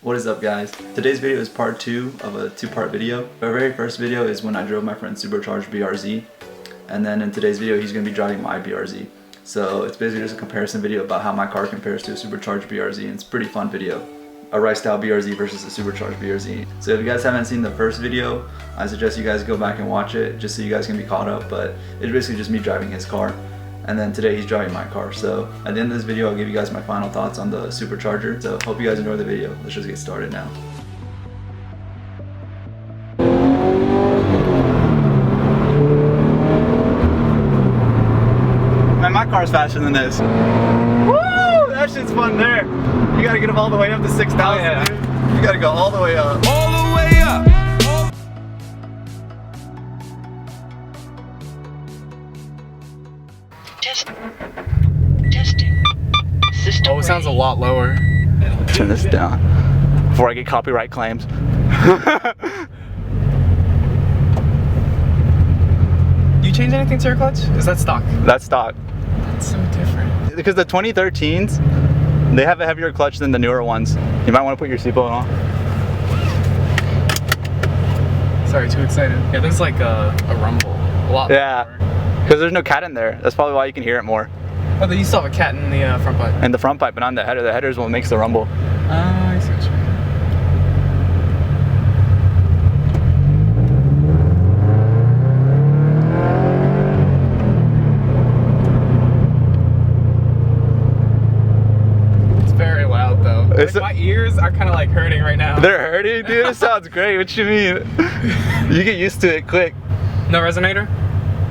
What is up, guys? Today's video is part 2 of a 2-part video. Our very first video is when I drove my friend's Supercharged BRZ, and then in today's video he's going to be driving my BRZ. So it's basically just a comparison video about how my car compares to a Supercharged BRZ, and it's a pretty fun video. A race style BRZ versus a Supercharged BRZ. So if you guys haven't seen the first video, I suggest you guys go back and watch it just so you guys can be caught up, but it's basically just me driving his car. And then today he's driving my car. So at the end of this video I'll give you guys my final thoughts on the Supercharger. So hope you guys enjoy the video. Let's just get started now. Man, my car's faster than this. Woo! That shit's fun there. You gotta get them all the way up to 6,000, yeah. Dude. You gotta go all the way up. All the way up! Testing. System. Oh, it sounds a lot lower. Turn this down before I get copyright claims. You change anything to your clutch? Is that stock? That's stock. That's so different. Because the 2013s, they have a heavier clutch than the newer ones. You might want to put your seatbelt on. Sorry, too excited. Yeah, there's like a rumble. A lot. Yeah, because there's no cat in there. That's probably why you can hear it more. Oh, you still have a cat in the front pipe. And the front pipe, but on the header. The header is what makes the rumble. I see what you mean. It's very loud though. Like, my ears are kind of like hurting right now. They're hurting, dude? It sounds great. What you mean? You get used to it quick. No resonator?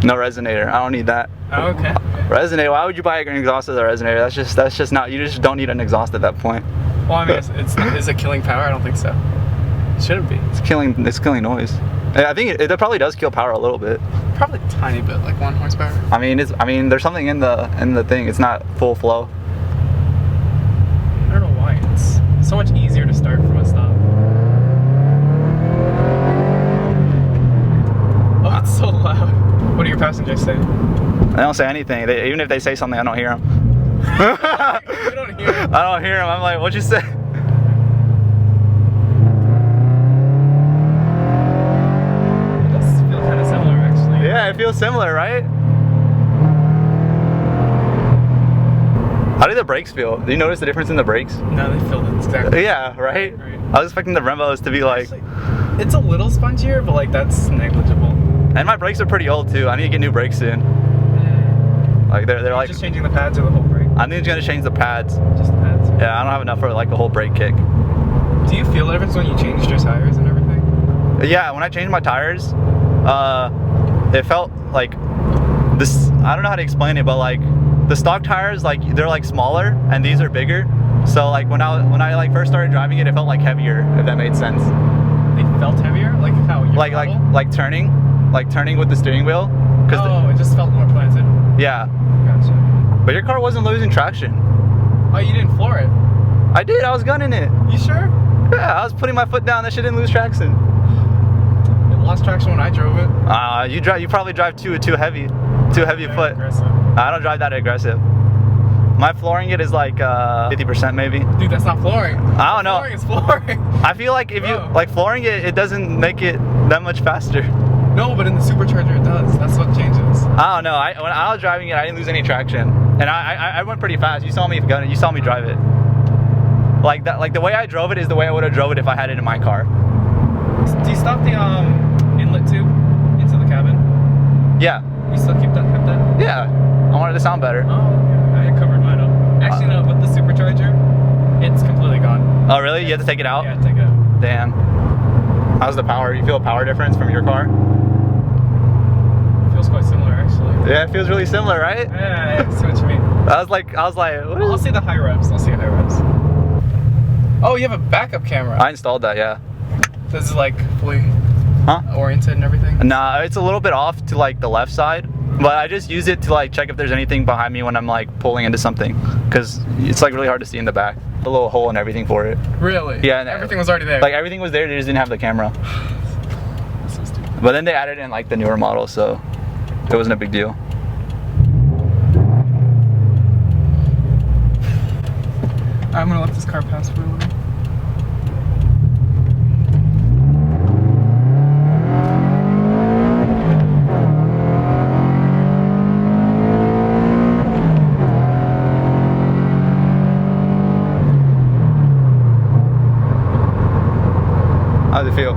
No resonator. I don't need that. Oh, okay. Resonator? Why would you buy an exhaust with a resonator? That's just not. You just don't need an exhaust at that point. Well, I mean, is it killing power? I don't think so. It shouldn't be. It's killing noise. I think it probably does kill power a little bit. Probably a tiny bit, like 1 horsepower. I mean, there's something in the thing. It's not full flow. I don't know why. It's so much easier to start from a stop. Oh, it's so loud. What do your passengers say? They don't say anything. Even if they say something, I don't hear them. You don't hear them? I don't hear them. I'm like, what'd you say? It does feel kind of similar, actually. Yeah, it feels similar, right? How do the brakes feel? Do you notice the difference in the brakes? No, they feel exactly. Yeah, right? I was expecting the Brembos to be like... Actually, it's a little spongier, but like that's negligible. And my brakes are pretty old too. I need to get new brakes soon. Like they're like... Just changing the pads or the whole brake? I think it's gonna change the pads. Just the pads? Yeah, I don't have enough for like a whole brake kick. Do you feel the difference when you changed your tires and everything? Yeah, when I changed my tires, it felt like this. I don't know how to explain it, but like the stock tires, like they're like smaller, and these are bigger. So like when I like first started driving it, it felt like heavier. If that made sense. They felt heavier, like how? Like turning with the steering wheel. Oh, it just felt more planted. Yeah. Gotcha. But your car wasn't losing traction. Oh, you didn't floor it? I did. I was gunning it. You sure? Yeah, I was putting my foot down. That shit didn't lose traction. It lost traction when I drove it. You probably drive too heavy foot. Aggressive. I don't drive that aggressive. My flooring it is like 50% maybe. Dude, that's not flooring. I don't know. Flooring is flooring. I feel like if you like flooring it doesn't make it that much faster. No, but in the Supercharger it does. That's what changes. I don't know. When I was driving it, I didn't lose any traction, and I went pretty fast. You saw me gun it. You saw me drive it. Like that. Like the way I drove it is the way I would have drove it if I had it in my car. Do you stop the inlet tube into the cabin? Yeah. You still kept that? Yeah. I wanted to sound better. Oh, yeah. I covered mine up. Actually, no. With the Supercharger, it's completely gone. Oh, really? You have to take it out? Yeah, take it out. Damn. How's the power? You feel a power difference from your car? It feels quite similar, actually. Yeah, it feels really similar, right? Yeah, I see what you mean. I was like, what I'll see the high revs. I'll see high revs. Oh, you have a backup camera. I installed that, yeah. This is like fully Huh? oriented and everything? Nah, it's a little bit off to like the left side, but I just use it to like check if there's anything behind me when I'm like pulling into something, because it's like really hard to see in the back. A little hole and everything for it. Really? Yeah. And everything was already there. Like everything was there, they just didn't have the camera. That's so stupid. But then they added in like the newer model, so it wasn't a big deal. I'm gonna let this car pass for a little. does it feel?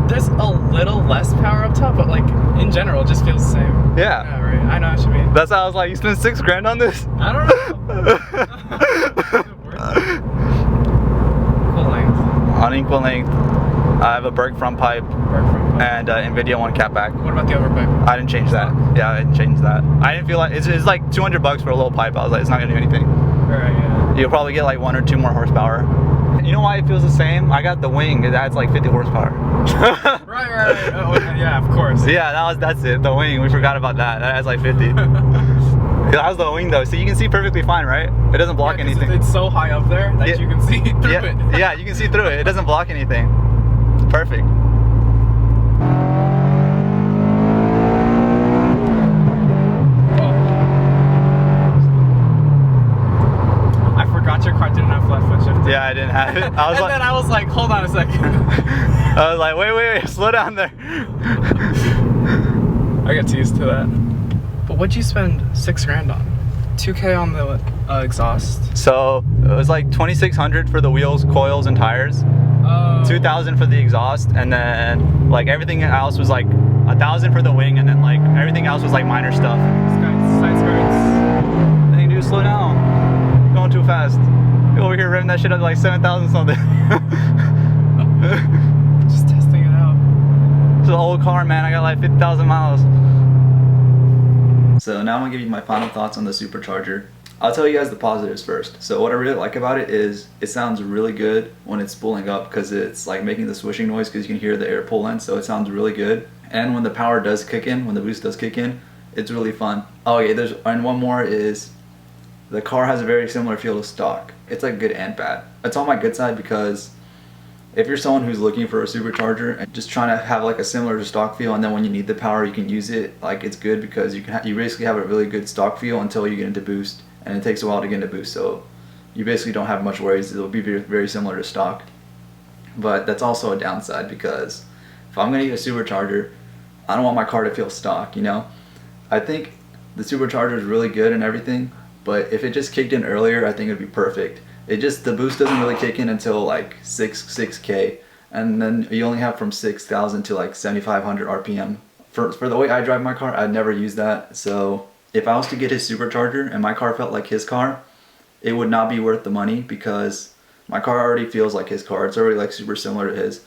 There's a little less power up top, but like in general, it just feels the same. Yeah. Yeah, right. I know what you mean. That's how I was like, you spent $6,000 on this? I don't know. Equal length. Unequal length. I have a Berg front pipe and NVIDIA one cat back. What about the other pipe? I didn't change that. Yeah, I didn't change that. I didn't feel like it's like $200 for a little pipe. I was like, it's not gonna do anything. Right. Yeah. You'll probably get like 1 or 2 more horsepower. You know why it feels the same? I got the wing. It adds like 50 horsepower. Right. Oh, yeah, of course. Yeah, that's it. The wing. We forgot about that. That adds like 50. How's the wing though? So you can see perfectly fine, right? It doesn't block anything. It's so high up there that you can see through it. Yeah, you can see through it. It doesn't block anything. It's perfect. I forgot your car didn't have flat foot shift. Yeah, I didn't have it. I was and then I was like, hold on a second. I was like, wait, slow down there. I got used to that. But what'd you spend $6,000 on? $2K on the exhaust. So it was like $2,600 for the wheels, coils, and tires. $2,000 for the exhaust, and then like everything else was like $1,000 for the wing, and then like everything else was like minor stuff. Side skirts. Hey, dude, slow down. You're going too fast. You're over here revving that shit up to like 7,000 something. Just testing it out. It's an old car, man. I got like 50,000 miles. So now I'm gonna give you my final thoughts on the Supercharger. I'll tell you guys the positives first. So what I really like about it is it sounds really good when it's spooling up because it's like making the swishing noise because you can hear the air pull in, so it sounds really good. And when the power does kick in, when the boost does kick in, it's really fun. Oh yeah, and one more is the car has a very similar feel to stock. It's like good and bad. It's on my good side because if you're someone who's looking for a supercharger and just trying to have like a similar to stock feel, and then when you need the power you can use it, like it's good because you basically have a really good stock feel until you get into boost, and it takes a while to get into boost, so you basically don't have much worries. It'll be very, very similar to stock. But that's also a downside because if I'm gonna use a supercharger, I don't want my car to feel stock, you know? I think the supercharger is really good and everything, but if it just kicked in earlier, I think it'd be perfect. The boost doesn't really kick in until like 6K, and then you only have from 6,000 to like 7,500 RPM. For the way I drive my car, I'd never use that. So if I was to get his supercharger and my car felt like his car, it would not be worth the money because my car already feels like his car. It's already like super similar to his.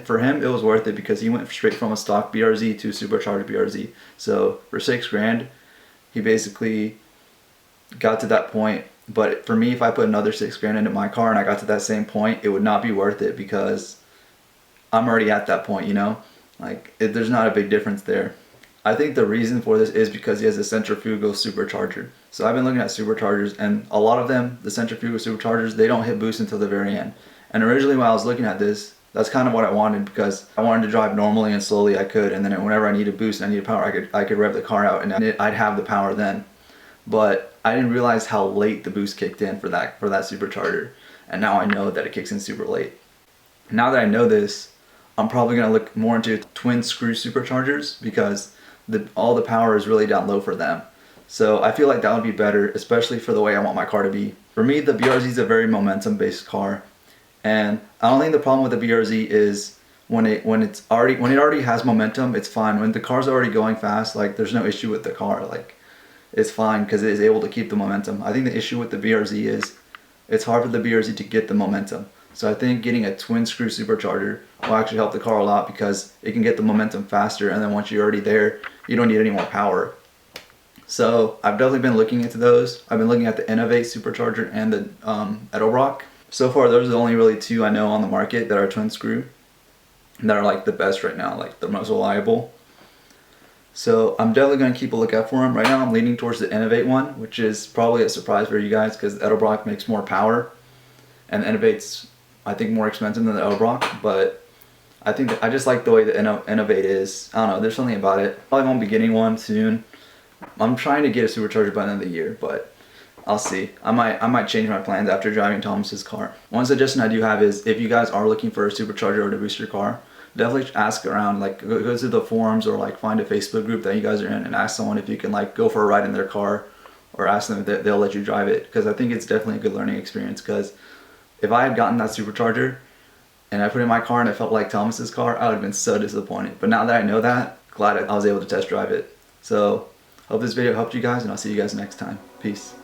For him, it was worth it because he went straight from a stock BRZ to Supercharged BRZ. So for $6,000, he basically got to that point. But for me, if I put another $6,000 into my car and I got to that same point, it would not be worth it because I'm already at that point, you know? Like, there's not a big difference there. I think the reason for this is because he has a centrifugal supercharger. So I've been looking at superchargers, and a lot of them, the centrifugal superchargers, they don't hit boost until the very end. And originally when I was looking at this, that's kind of what I wanted because I wanted to drive normally and slowly I could, and then whenever I needed boost and I needed power, I could rev the car out and I'd have the power then. But I didn't realize how late the boost kicked in for that supercharger, and now I know that it kicks in super late. Now that I know this, I'm probably going to look more into twin screw superchargers because all the power is really down low for them. So I feel like that would be better, especially for the way I want my car to be. For me, the BRZ is a very momentum based car, and I don't think the problem with the BRZ is when it already has momentum, it's fine. When the car's already going fast, like there's no issue with the car, like it's fine because it is able to keep the momentum. I think the issue with the BRZ is it's hard for the BRZ to get the momentum. So I think getting a twin screw supercharger will actually help the car a lot because it can get the momentum faster, and then once you're already there, you don't need any more power. So I've definitely been looking into those. I've been looking at the Innovate supercharger and the Edelbrock. So far, those are the only really two I know on the market that are twin screw that are like the best right now, like the most reliable. So I'm definitely going to keep a lookout for them. Right now I'm leaning towards the Innovate one, which is probably a surprise for you guys because the Edelbrock makes more power and the Innovate's I think more expensive than the Edelbrock, but I think I just like the way the Innovate is. I don't know, there's something about it. Probably won't be getting one soon. I'm trying to get a supercharger by the end of the year, but I'll see. I might change my plans after driving Thomas's car. One suggestion I do have is if you guys are looking for a supercharger or to boost your car, definitely ask around, like go to the forums or like find a Facebook group that you guys are in and ask someone if you can like go for a ride in their car, or ask them if they'll let you drive it, because I think it's definitely a good learning experience. Because if I had gotten that supercharger, and I put it in my car and it felt like Thomas's car, I would have been so disappointed. But now that I know that, glad I was able to test drive it. So hope this video helped you guys, and I'll see you guys next time. Peace.